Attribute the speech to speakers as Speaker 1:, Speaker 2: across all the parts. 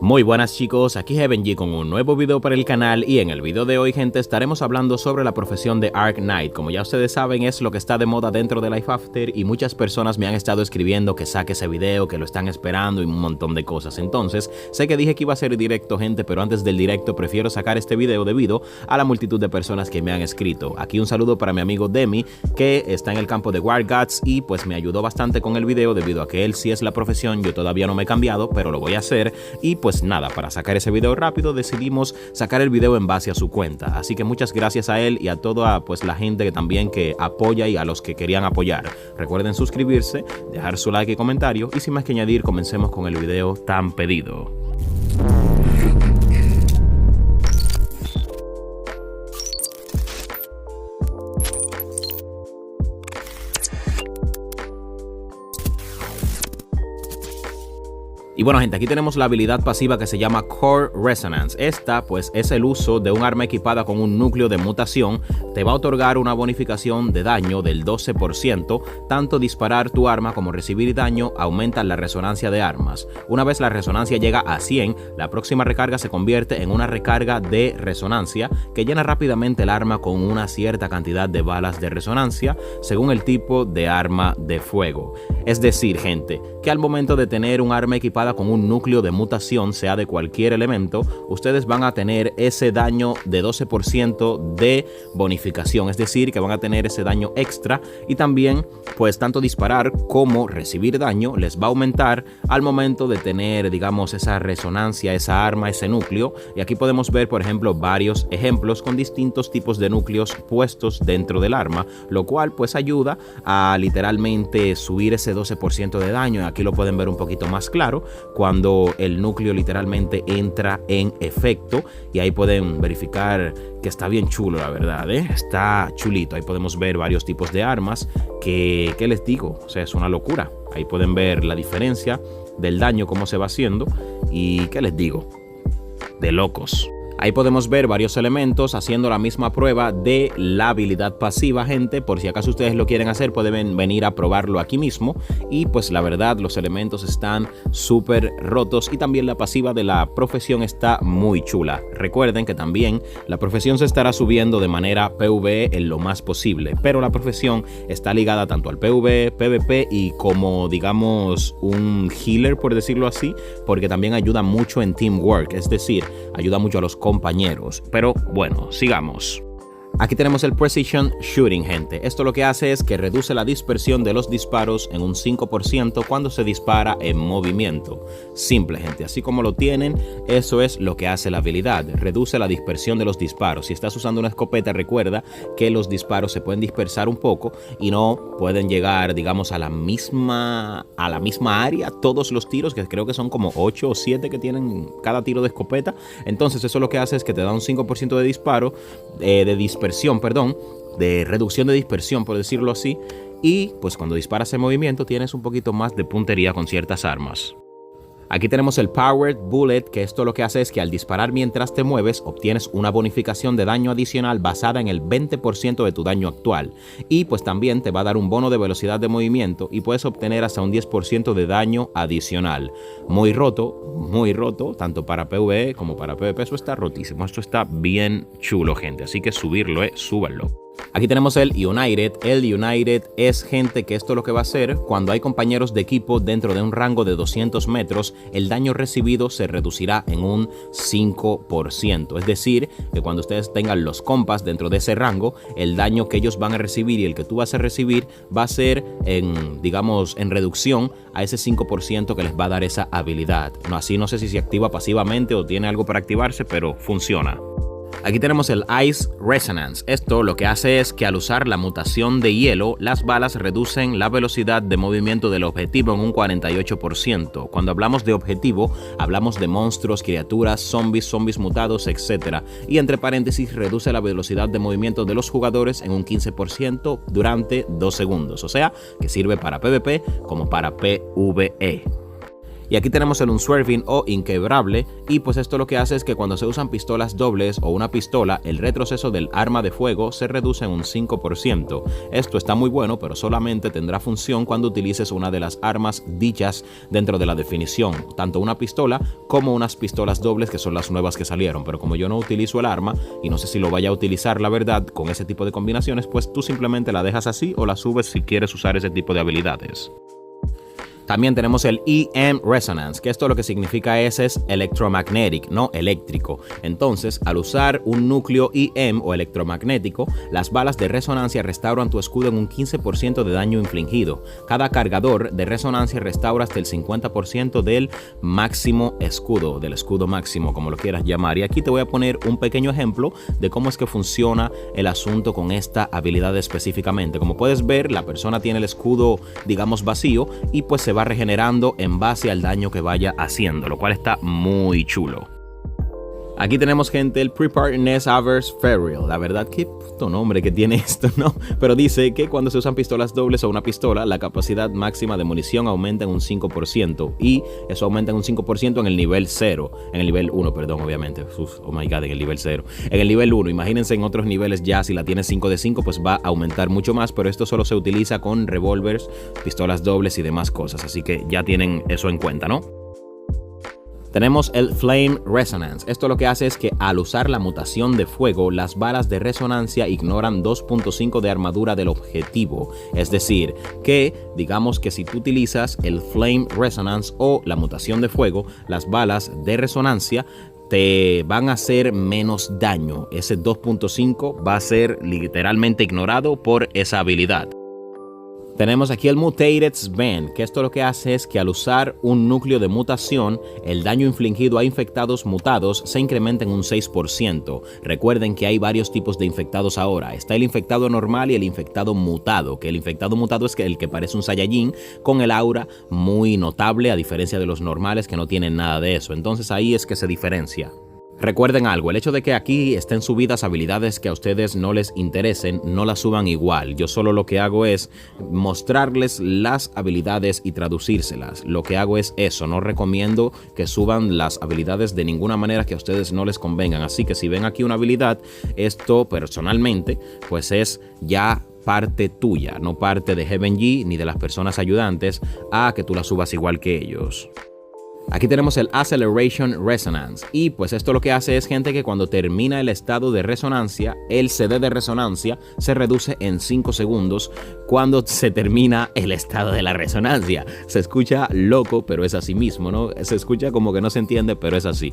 Speaker 1: Muy buenas chicos, aquí Heaven G con un nuevo video para el canal y en el video de hoy gente estaremos hablando sobre la profesión de Ark Knight. Como ya ustedes saben es lo que está de moda dentro de Life After y muchas personas me han estado escribiendo que saque ese video, que lo están esperando y un montón de cosas. Entonces sé que dije que iba a ser directo gente, pero antes del directo prefiero sacar este video debido a la multitud de personas que me han escrito. Aquí un saludo para mi amigo Demi que está en el campo de War Gods y pues me ayudó bastante con el video debido a que él sí es la profesión, yo todavía no me he cambiado pero lo voy a hacer y pues nada, para sacar ese video rápido decidimos sacar el video en base a su cuenta, así que muchas gracias a él y a toda pues la gente que también que apoya y a los que querían apoyar. Recuerden suscribirse, dejar su like y comentario y sin más que añadir comencemos con el video tan pedido. Y bueno gente, aquí tenemos la habilidad pasiva que se llama Core Resonance. Esta pues es el uso de un arma equipada con un núcleo de mutación. Te va a otorgar una bonificación de daño del 12%. Tanto disparar tu arma como recibir daño aumentan la resonancia de armas. Una vez la resonancia llega a 100, la próxima recarga se convierte en una recarga de resonancia que llena rápidamente el arma con una cierta cantidad de balas de resonancia según el tipo de arma de fuego. Es decir gente, que al momento de tener un arma equipada con un núcleo de mutación, sea de cualquier elemento, ustedes van a tener ese daño de 12% de bonificación, es decir, que van a tener ese daño extra y también pues tanto disparar como recibir daño les va a aumentar al momento de tener digamos esa resonancia, esa arma, ese núcleo. Y aquí podemos ver por ejemplo varios ejemplos con distintos tipos de núcleos puestos dentro del arma, lo cual pues ayuda a literalmente subir ese 12% de daño. Aquí lo pueden ver un poquito más claro cuando el núcleo literalmente entra en efecto y ahí pueden verificar que está bien chulo, la verdad, está chulito. Ahí podemos ver varios tipos de armas que les digo, o sea, es una locura. Ahí pueden ver la diferencia del daño, cómo se va haciendo y qué les digo, de locos. Ahí podemos ver varios elementos haciendo la misma prueba de la habilidad pasiva, gente. Por si acaso ustedes lo quieren hacer, pueden venir a probarlo aquí mismo. Y pues la verdad, los elementos están súper rotos y también la pasiva de la profesión está muy chula. Recuerden que también la profesión se estará subiendo de manera PvE en lo más posible. Pero la profesión está ligada tanto al PvE, PvP y como digamos un healer, por decirlo así. Porque también ayuda mucho en teamwork, es decir, ayuda mucho a los compañeros. Pero bueno, sigamos. Aquí tenemos el Precision Shooting, gente. Esto lo que hace es que reduce la dispersión de los disparos en un 5% cuando se dispara en movimiento. Simple, gente. Así como lo tienen, eso es lo que hace la habilidad. Reduce la dispersión de los disparos. Si estás usando una escopeta, recuerda que los disparos se pueden dispersar un poco y no pueden llegar, digamos, a la misma área todos los tiros, que creo que son como 8 o 7 que tienen cada tiro de escopeta. Entonces eso lo que hace es que te da un 5% de disparo, de reducción de dispersión, por decirlo así, y pues cuando disparas en movimiento tienes un poquito más de puntería con ciertas armas. Aquí tenemos el Powered Bullet, que esto lo que hace es que al disparar mientras te mueves obtienes una bonificación de daño adicional basada en el 20% de tu daño actual. Y pues también te va a dar un bono de velocidad de movimiento y puedes obtener hasta un 10% de daño adicional. Muy roto, tanto para PvE como para PvP, eso está rotísimo. Esto está bien chulo, gente, así que subirlo, súbanlo. Aquí tenemos el United. El United es, gente, que esto lo que va a hacer cuando hay compañeros de equipo dentro de un rango de 200 metros, el daño recibido se reducirá en un 5%. Es decir, que cuando ustedes tengan los compas dentro de ese rango, el daño que ellos van a recibir y el que tú vas a recibir va a ser digamos, en reducción a ese 5% que les va a dar esa habilidad. Así no sé si se activa pasivamente o tiene algo para activarse, pero funciona. Aquí tenemos el Ice Resonance. Esto lo que hace es que al usar la mutación de hielo, las balas reducen la velocidad de movimiento del objetivo en un 48%. Cuando hablamos de objetivo, hablamos de monstruos, criaturas, zombies mutados, etc. Y entre paréntesis, reduce la velocidad de movimiento de los jugadores en un 15% durante 2 segundos. O sea, que sirve para PvP como para PvE. Y aquí tenemos el unswerving o inquebrable, y pues esto lo que hace es que cuando se usan pistolas dobles o una pistola, el retroceso del arma de fuego se reduce en un 5%. Esto está muy bueno, pero solamente tendrá función cuando utilices una de las armas dichas dentro de la definición, tanto una pistola como unas pistolas dobles que son las nuevas que salieron. Pero como yo no utilizo el arma y no sé si lo vaya a utilizar la verdad con ese tipo de combinaciones, pues tú simplemente la dejas así o la subes si quieres usar ese tipo de habilidades. También tenemos el EM Resonance, que esto lo que significa es electromagnetic, no eléctrico. Entonces, al usar un núcleo EM o electromagnético, las balas de resonancia restauran tu escudo en un 15% de daño infligido. Cada cargador de resonancia restaura hasta el 50% del máximo escudo, del escudo máximo, como lo quieras llamar. Y aquí te voy a poner un pequeño ejemplo de cómo es que funciona el asunto con esta habilidad específicamente. Como puedes ver, la persona tiene el escudo, digamos, vacío y pues se va regenerando en base al daño que vaya haciendo, lo cual está muy chulo. Aquí tenemos, gente, el Preparedness Averse Ferrule. La verdad, qué puto nombre que tiene esto, ¿no? Pero dice que cuando se usan pistolas dobles o una pistola, la capacidad máxima de munición aumenta en un 5%. Y eso aumenta en un 5% en el nivel 0. En el nivel 1, perdón, obviamente. Oh my God, en el nivel 0. En el nivel 1, imagínense en otros niveles ya, si la tienes 5 de 5, pues va a aumentar mucho más. Pero esto solo se utiliza con revólveres, pistolas dobles y demás cosas. Así que ya tienen eso en cuenta, ¿no? Tenemos el Flame Resonance. Esto lo que hace es que al usar la mutación de fuego, las balas de resonancia ignoran 2.5 de armadura del objetivo. Es decir, que digamos que si tú utilizas el Flame Resonance o la mutación de fuego, las balas de resonancia te van a hacer menos daño. Ese 2.5 va a ser literalmente ignorado por esa habilidad. Tenemos aquí el Mutated Band, que esto lo que hace es que al usar un núcleo de mutación, el daño infligido a infectados mutados se incrementa en un 6%. Recuerden que hay varios tipos de infectados ahora. Está el infectado normal y el infectado mutado, que el infectado mutado es el que parece un Saiyajin con el aura muy notable, a diferencia de los normales que no tienen nada de eso. Entonces ahí es que se diferencia. Recuerden algo, el hecho de que aquí estén subidas habilidades que a ustedes no les interesen, no las suban igual. Yo solo lo que hago es mostrarles las habilidades y traducírselas. Lo que hago es eso, no recomiendo que suban las habilidades de ninguna manera que a ustedes no les convengan. Así que si ven aquí una habilidad, esto personalmente pues es ya parte tuya, no parte de Heaven G ni de las personas ayudantes a que tú la subas igual que ellos. Aquí tenemos el Acceleration Resonance y pues esto lo que hace es, gente, que cuando termina el estado de resonancia, el CD de resonancia se reduce en 5 segundos cuando se termina el estado de la resonancia. Se escucha loco, pero es así mismo, ¿no? Se escucha como que no se entiende, pero es así.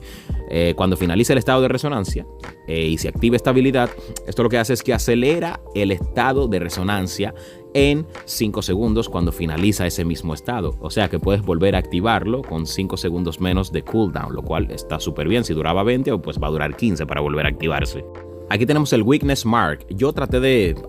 Speaker 1: Cuando finaliza el estado de resonancia y se activa esta habilidad, esto lo que hace es que acelera el estado de resonancia en 5 segundos cuando finaliza ese mismo estado. O sea que puedes volver a activarlo con 5 segundos menos de cooldown, lo cual está súper bien. Si duraba 20, pues va a durar 15 para volver a activarse. Aquí tenemos el Weakness Mark.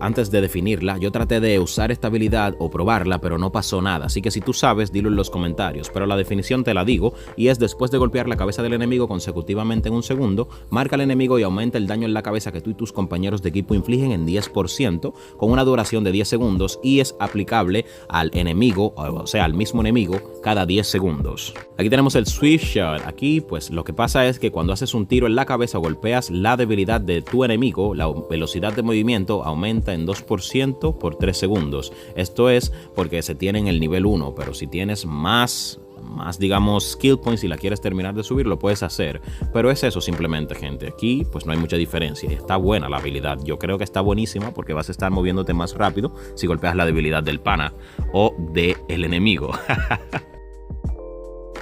Speaker 1: Antes de definirla, yo traté de usar esta habilidad o probarla, pero no pasó nada. Así que si tú sabes, dilo en los comentarios. Pero la definición te la digo, y es: después de golpear la cabeza del enemigo consecutivamente en un segundo, marca al enemigo y aumenta el daño en la cabeza que tú y tus compañeros de equipo infligen en 10%, con una duración de 10 segundos, y es aplicable al enemigo, o sea, al mismo enemigo, cada 10 segundos. Aquí tenemos el Swift Shot. Aquí, pues, lo que pasa es que cuando haces un tiro en la cabeza o golpeas la debilidad de tu enemigo, la velocidad de movimiento aumenta en 2% por 3 segundos. Esto es porque se tiene en el nivel 1, pero si tienes más digamos skill points y la quieres terminar de subir, lo puedes hacer. Pero es eso simplemente, gente. Aquí pues no hay mucha diferencia y está buena la habilidad. Yo creo que está buenísima porque vas a estar moviéndote más rápido si golpeas la debilidad del pana o del enemigo.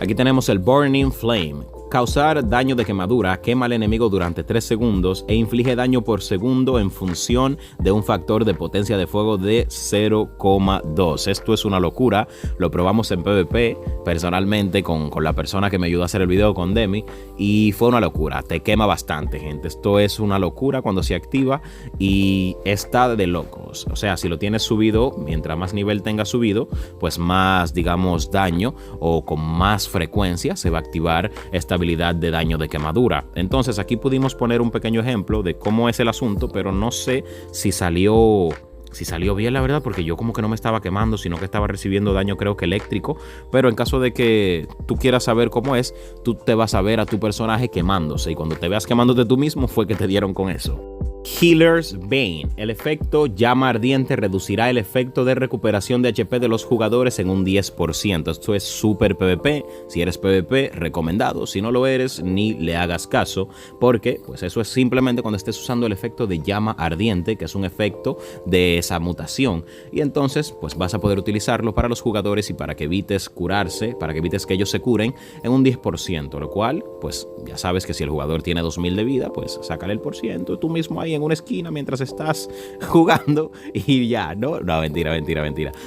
Speaker 1: Aquí tenemos el Burning Flame. Causar daño de quemadura, quema al enemigo durante 3 segundos e inflige daño por segundo en función de un factor de potencia de fuego de 0,2. Esto es una locura. Lo probamos en PvP personalmente con la persona que me ayudó a hacer el video, con Demi, y fue una locura. Te quema bastante, gente. Esto es una locura cuando se activa y está de locos. O sea, si lo tienes subido, mientras más nivel tengas subido, pues más, digamos, daño o con más frecuencia se va a activar esta habilidad de daño de quemadura. Entonces aquí pudimos poner un pequeño ejemplo de cómo es el asunto, pero no sé si salió si salió bien, la verdad, porque yo como que no me estaba quemando, sino que estaba recibiendo daño, creo que eléctrico. Pero en caso de que tú quieras saber cómo es, tú te vas a ver a tu personaje quemándose, y cuando te veas quemándote tú mismo fue que te dieron con eso. Healer's Bane. El efecto llama ardiente reducirá el efecto de recuperación de HP de los jugadores en un 10%. Esto es super PvP. Si eres PvP, recomendado. Si no lo eres, ni le hagas caso, porque pues eso es simplemente cuando estés usando el efecto de llama ardiente, que es un efecto de esa mutación. Y entonces pues vas a poder utilizarlo para los jugadores y para que evites curarse, para que evites que ellos se curen en un 10%, lo cual pues ya sabes que si el jugador tiene 2000 de vida, pues sácale el % tú mismo ahí en una esquina mientras estás jugando y ya, ¿no? No, mentira.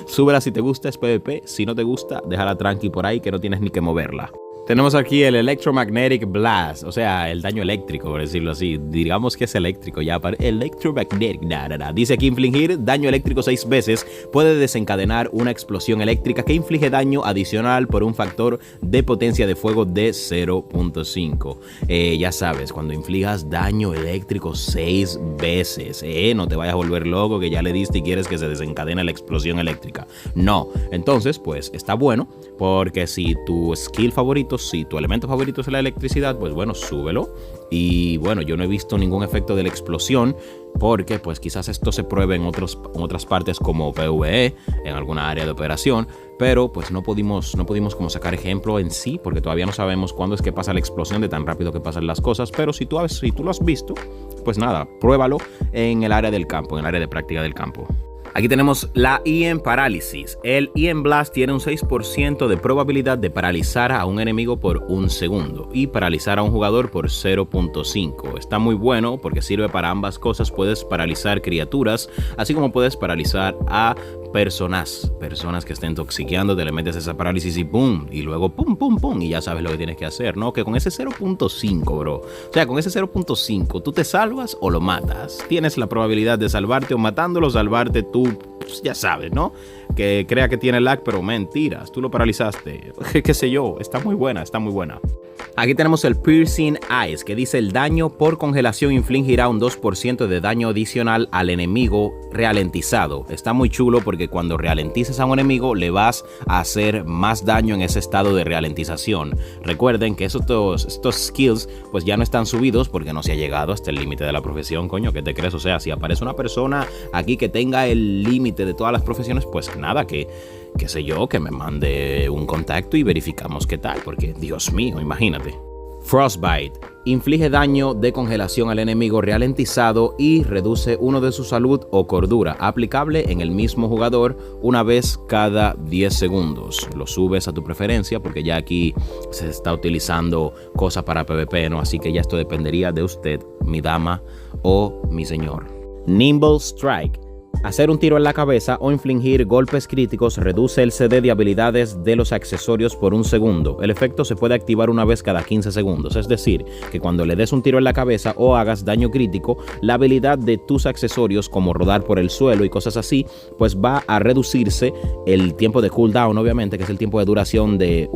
Speaker 1: Súbela si te gusta, es PvP. Si no te gusta, déjala tranqui por ahí que no tienes ni que moverla. Tenemos aquí el Electromagnetic Blast, o sea, el daño eléctrico, por decirlo así. Digamos que es eléctrico ya. Electromagnetic. Dice que infligir daño eléctrico 6 veces puede desencadenar una explosión eléctrica que inflige daño adicional por un factor de potencia de fuego de 0.5. Ya sabes, cuando inflijas daño eléctrico 6 veces, no te vayas a volver loco que ya le diste y quieres que se desencadene la explosión eléctrica. No. Entonces, pues está bueno, porque si tu skill favorito, si tu elemento favorito es la electricidad, pues bueno, súbelo. Y bueno, yo no he visto ningún efecto de la explosión, porque pues quizás esto se pruebe en otras partes como PvE, en alguna área de operación, pero pues no pudimos como sacar ejemplo en sí, porque todavía no sabemos cuándo es que pasa la explosión de tan rápido que pasan las cosas. Pero si tú lo has visto, pues nada, pruébalo en el área del campo, en el área de práctica del campo. Aquí tenemos la EM Parálisis. El EM Blast tiene un 6% de probabilidad de paralizar a un enemigo por un segundo y paralizar a un jugador por 0.5. Está muy bueno porque sirve para ambas cosas. Puedes paralizar criaturas, así como puedes paralizar a personas que estén toxiqueando, te le metes esa parálisis y pum, y luego pum, y ya sabes lo que tienes que hacer, ¿no? Que con ese 0.5, bro, o sea, con ese 0.5 tú te salvas o lo matas. Tienes la probabilidad de salvarte o matándolo, salvarte tú, pues ya sabes, ¿no? Que crea que tiene lag, pero mentiras, tú lo paralizaste, qué sé yo, está muy buena. Aquí tenemos el Piercing Eyes, que dice el daño por congelación infligirá un 2% de daño adicional al enemigo ralentizado. Está muy chulo porque cuando ralentizas a un enemigo le vas a hacer más daño en ese estado de ralentización. Recuerden que estos skills pues ya no están subidos porque no se ha llegado hasta el límite de la profesión, coño, ¿qué te crees? O sea, si aparece una persona aquí que tenga el límite de todas las profesiones, pues nada, qué sé yo, que me mande un contacto y verificamos qué tal, porque Dios mío, imagínate. Frostbite. Inflige daño de congelación al enemigo ralentizado y reduce 1 de su salud o cordura, aplicable en el mismo jugador una vez cada 10 segundos. Lo subes a tu preferencia porque ya aquí se está utilizando cosa para PvP, ¿no? Así que ya esto dependería de usted, mi dama o mi señor. Nimble Strike. Hacer un tiro en la cabeza o infligir golpes críticos reduce el CD de habilidades de los accesorios por un segundo. El efecto se puede activar una vez cada 15 segundos. Es decir, que cuando le des un tiro en la cabeza o hagas daño crítico, la habilidad de tus accesorios, como rodar por el suelo y cosas así, pues va a reducirse el tiempo de cooldown, obviamente, que es el tiempo de duración de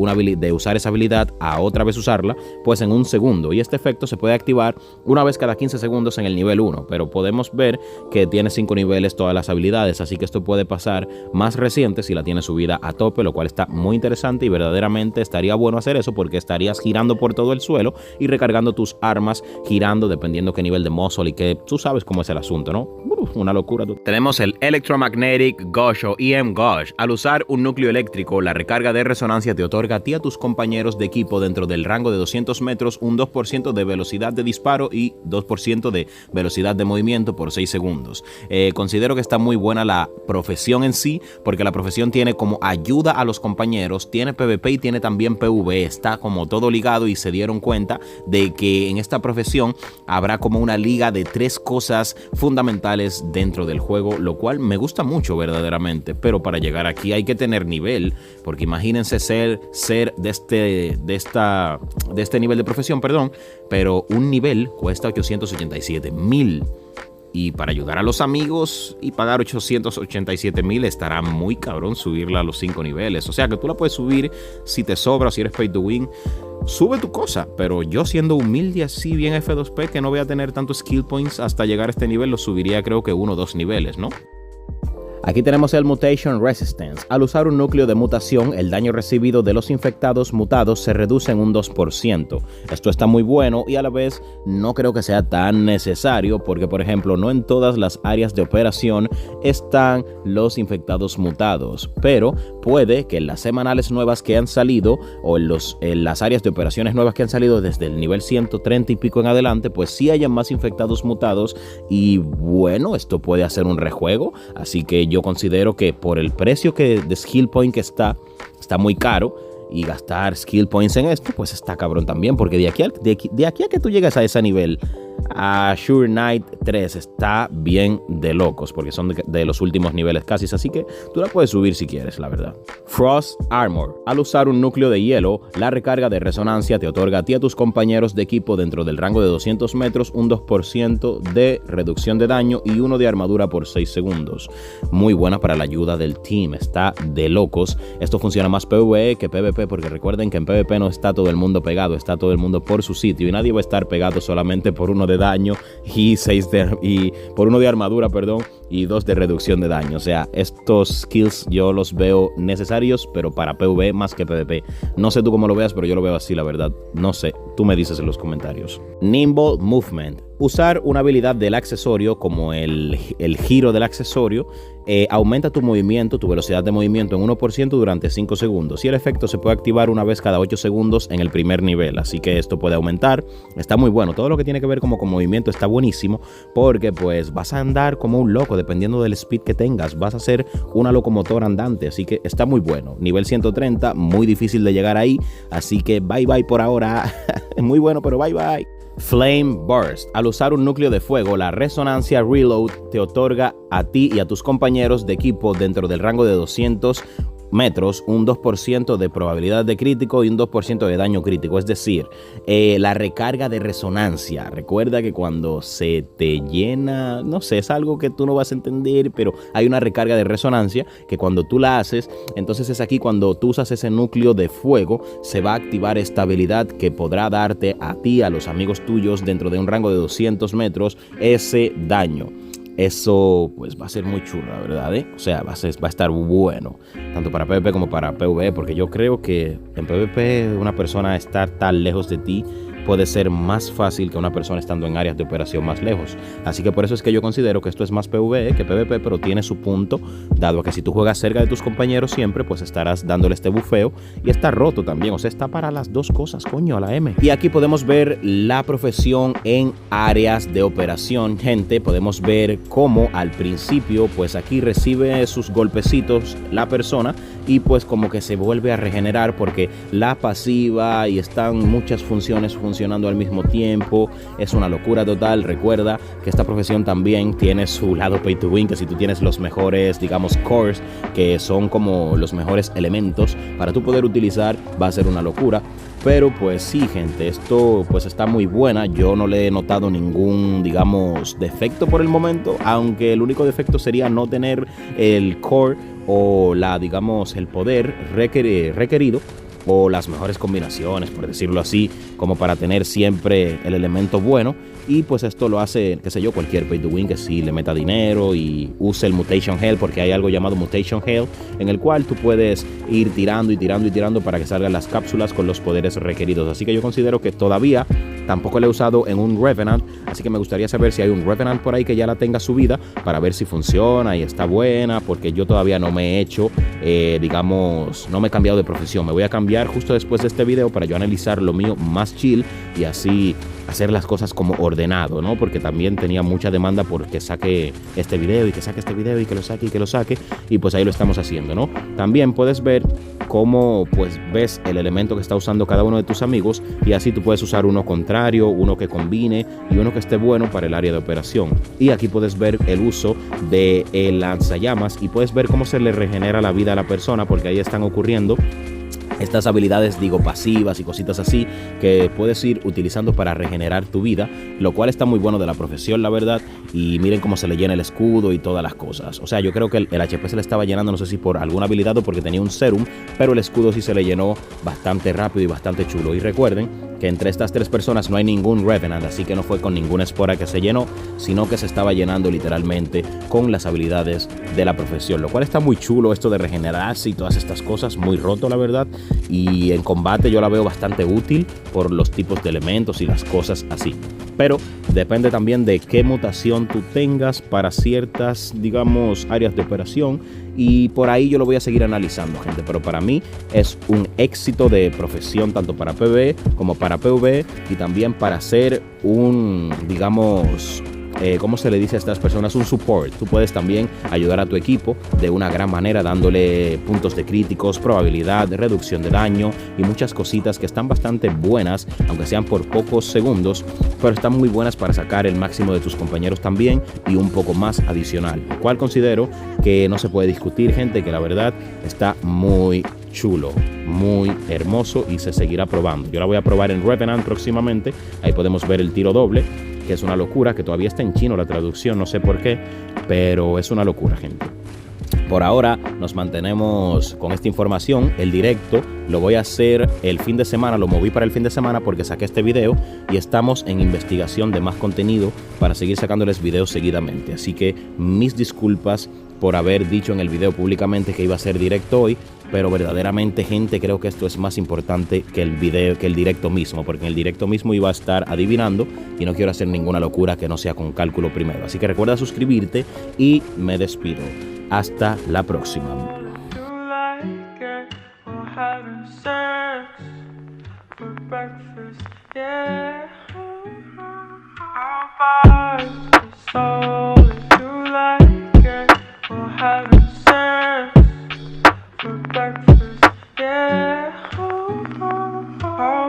Speaker 1: usar esa habilidad a otra vez usarla, pues en un segundo. Y este efecto se puede activar una vez cada 15 segundos en el nivel 1, pero podemos ver que tiene 5 niveles todas las habilidades, así que esto puede pasar más reciente si la tienes subida a tope, lo cual está muy interesante y verdaderamente estaría bueno hacer eso porque estarías girando por todo el suelo y recargando tus armas girando dependiendo qué nivel de muscle y que tú sabes cómo es el asunto, ¿no? Una locura. Tenemos el Electromagnetic Gush o EM Gush. Al usar un núcleo eléctrico, la recarga de resonancia te otorga a ti y a tus compañeros de equipo dentro del rango de 200 metros un 2% de velocidad de disparo y 2% de velocidad de movimiento por 6 segundos. Considero que está muy buena la profesión en sí, porque la profesión tiene como ayuda a los compañeros, tiene PvP y tiene también PvE, está como todo ligado y se dieron cuenta de que en esta profesión habrá como una liga de 3 cosas fundamentales dentro del juego, lo cual me gusta mucho verdaderamente, pero para llegar aquí hay que tener nivel, porque imagínense ser de este nivel de profesión, pero un nivel cuesta 887,000. Y para ayudar a los amigos y pagar 887,000 estará muy cabrón subirla a los 5 niveles. O sea que tú la puedes subir si te sobra, si eres pay to win. Sube tu cosa, pero yo siendo humilde así, bien F2P, que no voy a tener tantos skill points hasta llegar a este nivel, lo subiría creo que 1 o 2 niveles, ¿no? Aquí tenemos el Mutation Resistance. Al usar un núcleo de mutación, el daño recibido de los infectados mutados se reduce en un 2%. Esto está muy bueno y a la vez no creo que sea tan necesario porque, por ejemplo, no en todas las áreas de operación están los infectados mutados, pero puede que en las semanales nuevas que han salido o en las áreas de operaciones nuevas que han salido desde el nivel 130 y pico en adelante, pues sí hayan más infectados mutados y bueno, esto puede hacer un rejuego, así que yo considero que por el precio de skill point que está muy caro y gastar skill points en esto, pues está cabrón también, porque de aquí a que tú llegues a ese nivel, a Sure Knight 3 está bien de locos, porque son de los últimos niveles casi, así que tú la puedes subir si quieres, la verdad. Frost Armor. Al usar un núcleo de hielo, la recarga de resonancia te otorga a ti y a tus compañeros de equipo dentro del rango de 200 metros un 2% de reducción de daño y 1 de armadura por 6 segundos. Muy buena para la ayuda del team, está de locos. Esto funciona más PvE que PvP, porque recuerden que en PvP no está todo el mundo pegado, está todo el mundo por su sitio y nadie va a estar pegado solamente por uno de daño y por uno de armadura, perdón, y 2 de reducción de daño. O sea, estos skills yo los veo necesarios, pero para PvE más que PvP. No sé tú cómo lo veas, pero yo lo veo así, la verdad. No sé, tú me dices en los comentarios. Nimble Movement. Usar una habilidad del accesorio como el giro del accesorio aumenta tu movimiento, tu velocidad de movimiento en 1% durante 5 segundos y el efecto se puede activar una vez cada 8 segundos en el primer nivel, así que esto puede aumentar. Está muy bueno, todo lo que tiene que ver como con movimiento está buenísimo porque pues vas a andar como un loco dependiendo del speed que tengas, vas a ser una locomotora andante, así que está muy bueno. Nivel 130, muy difícil de llegar ahí, así que bye bye por ahora. Es muy bueno, pero bye bye. Flame Burst. Al usar un núcleo de fuego, la resonancia Reload te otorga a ti y a tus compañeros de equipo dentro del rango de 200 metros un 2% de probabilidad de crítico y un 2% de daño crítico, es decir, la recarga de resonancia. Recuerda que cuando se te llena, no sé, es algo que tú no vas a entender, pero hay una recarga de resonancia que cuando tú la haces, entonces es aquí cuando tú usas ese núcleo de fuego, se va a activar esta habilidad que podrá darte a ti, a los amigos tuyos dentro de un rango de 200 metros ese daño. Eso pues va a ser muy chulo, la verdad, O sea, va a estar bueno, tanto para PvP como para PvE, porque yo creo que en PvP una persona estar tan lejos de ti puede ser más fácil que una persona estando en áreas de operación más lejos. Así que por eso es que yo considero que esto es más PvE que PvP, pero tiene su punto, dado que si tú juegas cerca de tus compañeros siempre, pues estarás dándole este bufeo y está roto también, o sea, está para las dos cosas, coño, a la M. Y aquí podemos ver la profesión en áreas de operación, gente. Podemos ver cómo al principio, pues aquí recibe sus golpecitos la persona y pues como que se vuelve a regenerar porque la pasiva y están muchas funciones funcionando al mismo tiempo. Es una locura total. Recuerda que esta profesión también tiene su lado pay to win, que si tú tienes los mejores, digamos, cores, que son como los mejores elementos para tú poder utilizar, va a ser una locura. Pero pues sí, gente, esto pues está muy buena. Yo no le he notado ningún, digamos, defecto por el momento, aunque el único defecto sería no tener el core o digamos, el poder requerido o las mejores combinaciones, por decirlo así, como para tener siempre el elemento bueno. Y pues esto lo hace, qué sé yo, cualquier pay to win que sí le meta dinero y use el Mutation Hell, porque hay algo llamado Mutation Hell en el cual tú puedes ir tirando y tirando y tirando para que salgan las cápsulas con los poderes requeridos. Así que yo considero que todavía tampoco la he usado en un Revenant, así que me gustaría saber si hay un Revenant por ahí que ya la tenga subida para ver si funciona y está buena, porque yo todavía no me he hecho, digamos, no me he cambiado de profesión. Me voy a cambiar justo después de este video para yo analizar lo mío más chill y así hacer las cosas como ordenado, ¿no? Porque también tenía mucha demanda porque saque este video y que saque este video y que lo saque y que lo saque, y pues ahí lo estamos haciendo, ¿no? También puedes ver cómo pues ves el elemento que está usando cada uno de tus amigos y así tú puedes usar uno contrario, uno que combine y uno que esté bueno para el área de operación. Y aquí puedes ver el uso de el lanzallamas y puedes ver cómo se le regenera la vida a la persona, porque ahí están ocurriendo estas habilidades, digo, pasivas y cositas así que puedes ir utilizando para regenerar tu vida, lo cual está muy bueno de la profesión, la verdad. Y miren cómo se le llena el escudo y todas las cosas. O sea, yo creo que el HP se le estaba llenando, no sé si por alguna habilidad o porque tenía un serum, pero el escudo sí se le llenó bastante rápido y bastante chulo. Y recuerden que entre estas 3 personas no hay ningún Revenant, así que no fue con ninguna espora que se llenó, sino que se estaba llenando literalmente con las habilidades de la profesión, lo cual está muy chulo esto de regenerarse y todas estas cosas, muy roto la verdad, y en combate yo la veo bastante útil por los tipos de elementos y las cosas así. Pero depende también de qué mutación tú tengas para ciertas, digamos, áreas de operación, y por ahí yo lo voy a seguir analizando, gente. Pero para mí es un éxito de profesión tanto para PvE como para PvE, y también para ser un, digamos, ¿cómo se le dice a estas personas? Un support. Tú puedes también ayudar a tu equipo de una gran manera dándole puntos de críticos, probabilidad, reducción de daño y muchas cositas que están bastante buenas, aunque sean por pocos segundos, pero están muy buenas para sacar el máximo de tus compañeros también y un poco más adicional, lo cual considero que no se puede discutir, gente, que la verdad está muy chulo, muy hermoso y se seguirá probando. Yo la voy a probar en Revenant próximamente. Ahí podemos ver el tiro doble, que es una locura, que todavía está en chino la traducción, no sé por qué, pero es una locura, gente. Por ahora nos mantenemos con esta información. El directo lo voy a hacer el fin de semana, lo moví para el fin de semana porque saqué este video y estamos en investigación de más contenido para seguir sacándoles videos seguidamente. Así que mis disculpas por haber dicho en el video públicamente que iba a ser directo hoy, pero verdaderamente, gente, creo que esto es más importante que el video, que el directo mismo, porque en el directo mismo iba a estar adivinando y no quiero hacer ninguna locura que no sea con cálculo primero. Así que recuerda suscribirte y me despido. Hasta la próxima. Have